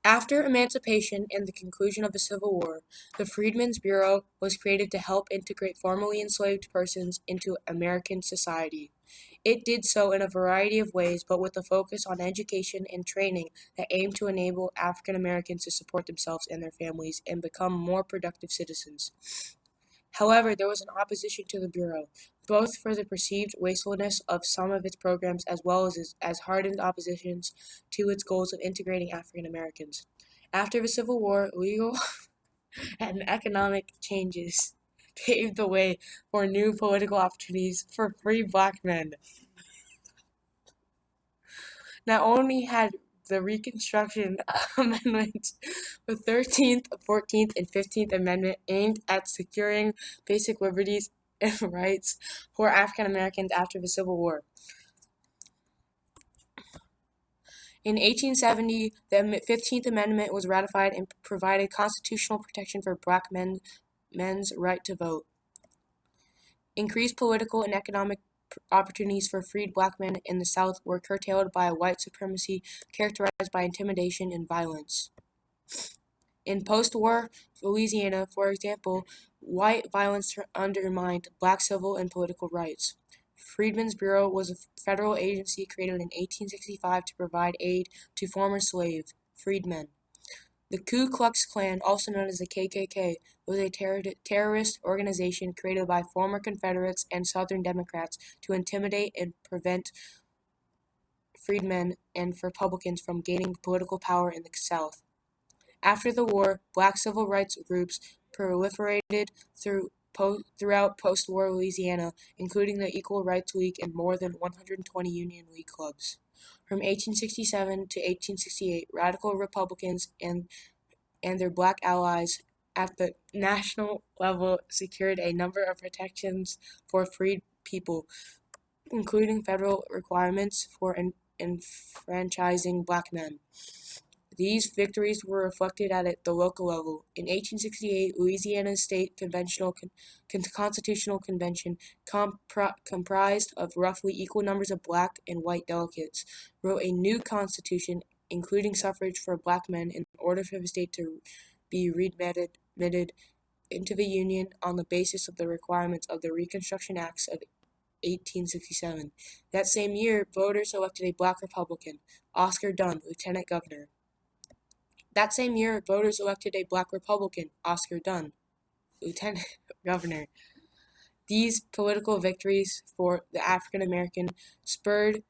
After emancipation and the conclusion of the Civil War, the Freedmen's Bureau was created to help integrate formerly enslaved persons into American society. It did so in a variety of ways, but with a focus on education and training that aimed to enable African Americans to support themselves and their families and become more productive citizens. However, there was an opposition to the Bureau, both for the perceived wastefulness of some of its programs as well as hardened oppositions to its goals of integrating African Americans. After the Civil War, legal and economic changes paved the way for new political opportunities for free black men. Not only had the Reconstruction Amendments, the 13th, 14th, and 15th Amendment aimed at securing basic liberties and rights for African Americans after the Civil War. In 1870, the 15th Amendment was ratified and provided constitutional protection for black men's right to vote. Increased political and economic opportunities for freed black men in the South were curtailed by a white supremacy characterized by intimidation and violence. In post-war Louisiana, for example, white violence undermined black civil and political rights. Freedmen's Bureau was a federal agency created in 1865 to provide aid to former slaves, freedmen. The Ku Klux Klan, also known as the KKK, was a terrorist organization created by former Confederates and Southern Democrats to intimidate and prevent freedmen and Republicans from gaining political power in the South. After the war, black civil rights groups proliferated throughout post-war Louisiana, including the Equal Rights League and more than 120 Union League clubs. From 1867 to 1868, radical Republicans and their black allies at the national level secured a number of protections for freed people, including federal requirements for enfranchising black men. These victories were reflected at the local level. In 1868, Louisiana's state constitutional convention, comprised of roughly equal numbers of black and white delegates, wrote a new constitution including suffrage for black men in order for the state to be readmitted into the Union on the basis of the requirements of the Reconstruction Acts of 1867. That same year, voters elected a black Republican, Oscar Dunn, lieutenant governor. That same year, voters elected a black Republican, Oscar Dunn, lieutenant governor. These political victories for the African American spurred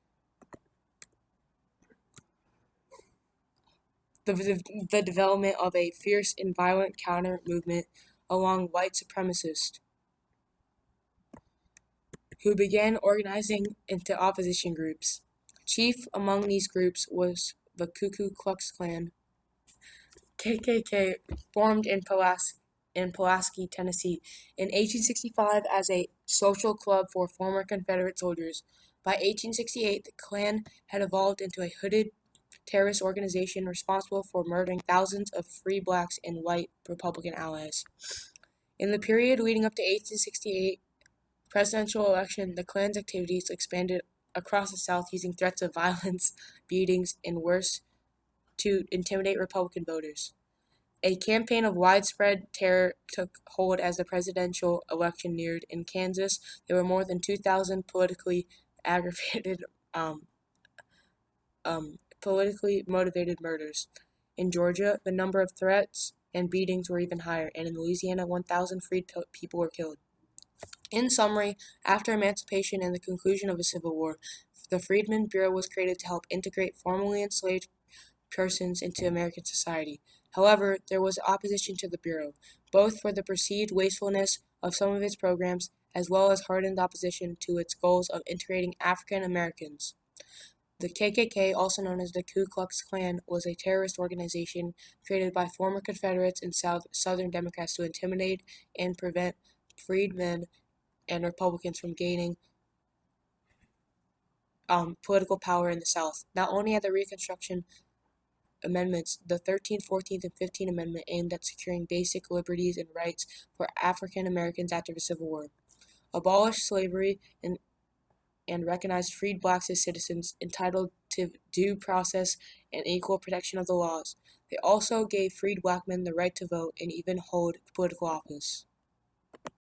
the development of a fierce and violent counter-movement along white supremacists, who began organizing into opposition groups. Chief among these groups was the Ku Klux Klan, KKK, formed in Pulaski, Tennessee, in 1865 as a social club for former Confederate soldiers. By 1868, the Klan had evolved into a hooded terrorist organization responsible for murdering thousands of free blacks and white Republican allies. In the period leading up to 1868 presidential election, the Klan's activities expanded across the South using threats of violence, beatings, and worse to intimidate Republican voters. A campaign of widespread terror took hold as the presidential election neared. In Kansas, there were more than 2,000 politically motivated murders. In Georgia, the number of threats and beatings were even higher, and in Louisiana, 1,000 freed people were killed. In summary, after emancipation and the conclusion of the Civil War, the Freedmen's Bureau was created to help integrate formerly enslaved persons into American society. However, there was opposition to the Bureau, both for the perceived wastefulness of some of its programs as well as hardened opposition to its goals of integrating African Americans. The KKK, also known as the Ku Klux Klan, was a terrorist organization created by former Confederates and Southern Democrats to intimidate and prevent freedmen and Republicans from gaining political power in the South. Not only had the Reconstruction Amendments, the 13th, 14th, and 15th Amendment aimed at securing basic liberties and rights for African Americans after the Civil War, abolished slavery, and recognized freed blacks as citizens entitled to due process and equal protection of the laws. They also gave freed black men the right to vote and even hold political office.